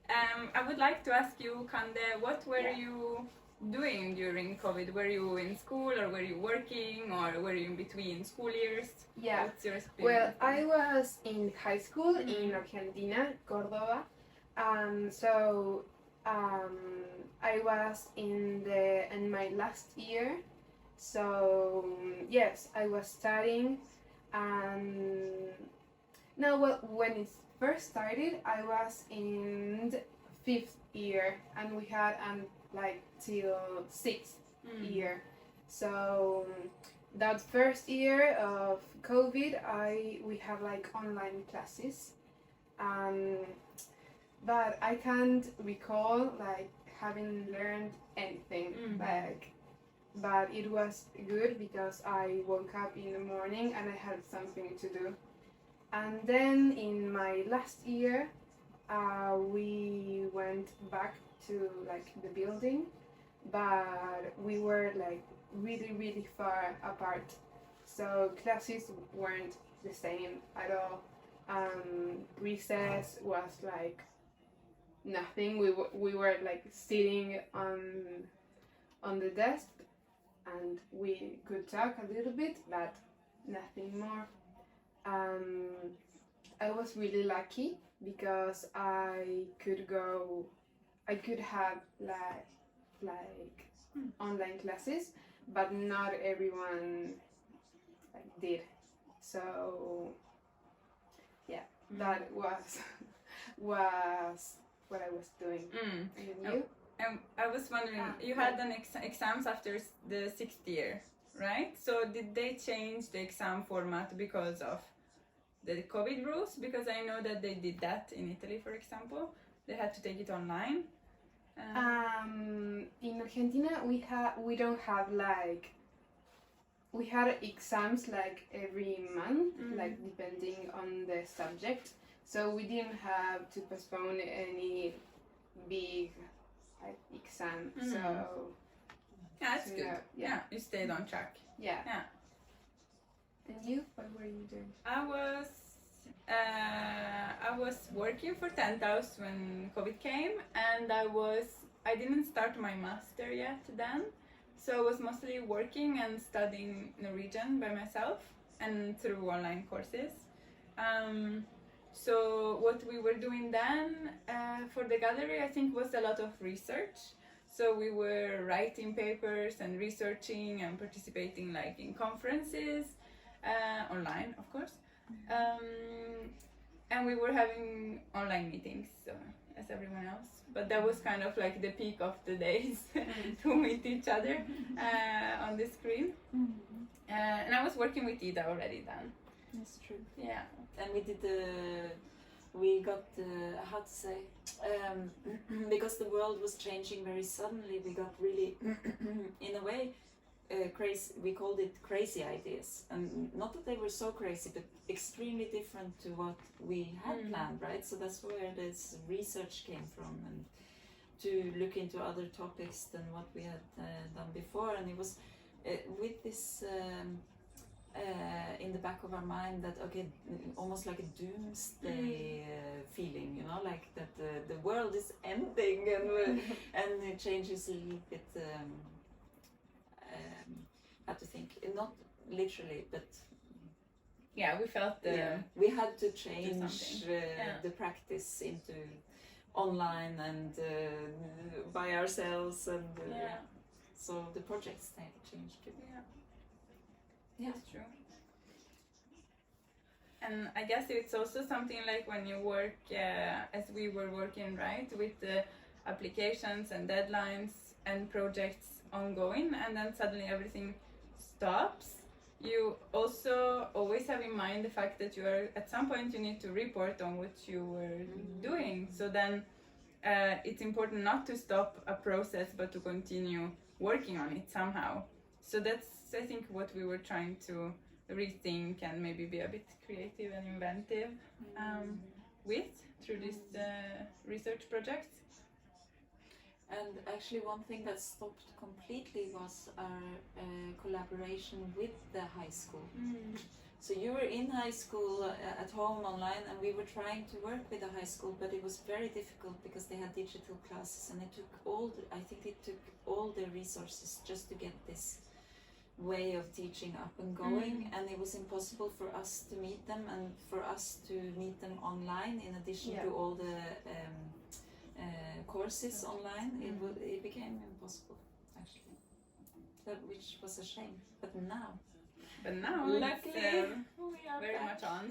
I would like to ask you, Kande, what were you doing during COVID? Were you in school, or were you working, or were you in between school years? Yeah. What's your Well, experience? I was in high school in Argentina, Cordoba, and so I was in my last year. So yes, I was studying, and no, well, when it first started, I was in the fifth year, and we had like till sixth year. So that first year of COVID, we have like online classes, but I can't recall like having learned anything like. But it was good because I woke up in the morning and I had something to do. And then in my last year, we went back to like the building, but we were like really far apart, so classes weren't the same at all. Recess was like nothing. We were like sitting on the desk, and we could talk a little bit, but nothing more. I was really lucky because I could have like online classes, but not everyone like did. So yeah, that was was what I was doing. And you? I was wondering, you had an exams after the sixth year, right? So did they change the exam format because of the COVID rules? Because I know that they did that in Italy, for example. They had to take it online. In Argentina, we don't have like, we had exams like every month, like depending on the subject. So we didn't have to postpone any big like exam. So yeah, that's good. Yeah, you stayed on track. Yeah. Yeah. And you? What were you doing? I was working for 10,000 when COVID came, and I didn't start my master yet then, so I was mostly working and studying Norwegian by myself and through online courses. So what we were doing then for the gallery, I think, was a lot of research. So we were writing papers and researching and participating like in conferences, online, of course. And we were having online meetings, as everyone else. But that was kind of like the peak of the days to meet each other on the screen. And I was working with Ida already then. That's true. Yeah. And we got how to say, because the world was changing very suddenly, we got really, in a way, crazy. We called it crazy ideas, and not that they were so crazy, but extremely different to what we had planned, right? So that's where this research came from, and to look into other topics than what we had done before. And it was with this in the back of our mind that, okay, almost like a doomsday feeling, you know, like that the world is ending, and it changes a little bit. How to think, not literally, but yeah, we felt we had to change the practice into online and by ourselves, and so the projects changed too. Yeah, that's true. And I guess it's also something like when you work, as we were working, right, with the applications and deadlines and projects ongoing, and then suddenly everything stops. You also always have in mind the fact that you are, at some point, you need to report on what you were doing. So then it's important not to stop a process, but to continue working on it somehow. So that's, I think, what we were trying to rethink and maybe be a bit creative and inventive with through these research projects. And actually one thing that stopped completely was our collaboration with the high school. So you were in high school at home online, and we were trying to work with the high school, but it was very difficult because they had digital classes, and it took I think it took all the resources just to get this way of teaching up and going, and it was impossible for us to meet them and for us to meet them online in addition to all the courses online. It became impossible actually, which was a shame. But now luckily we are very back. much on.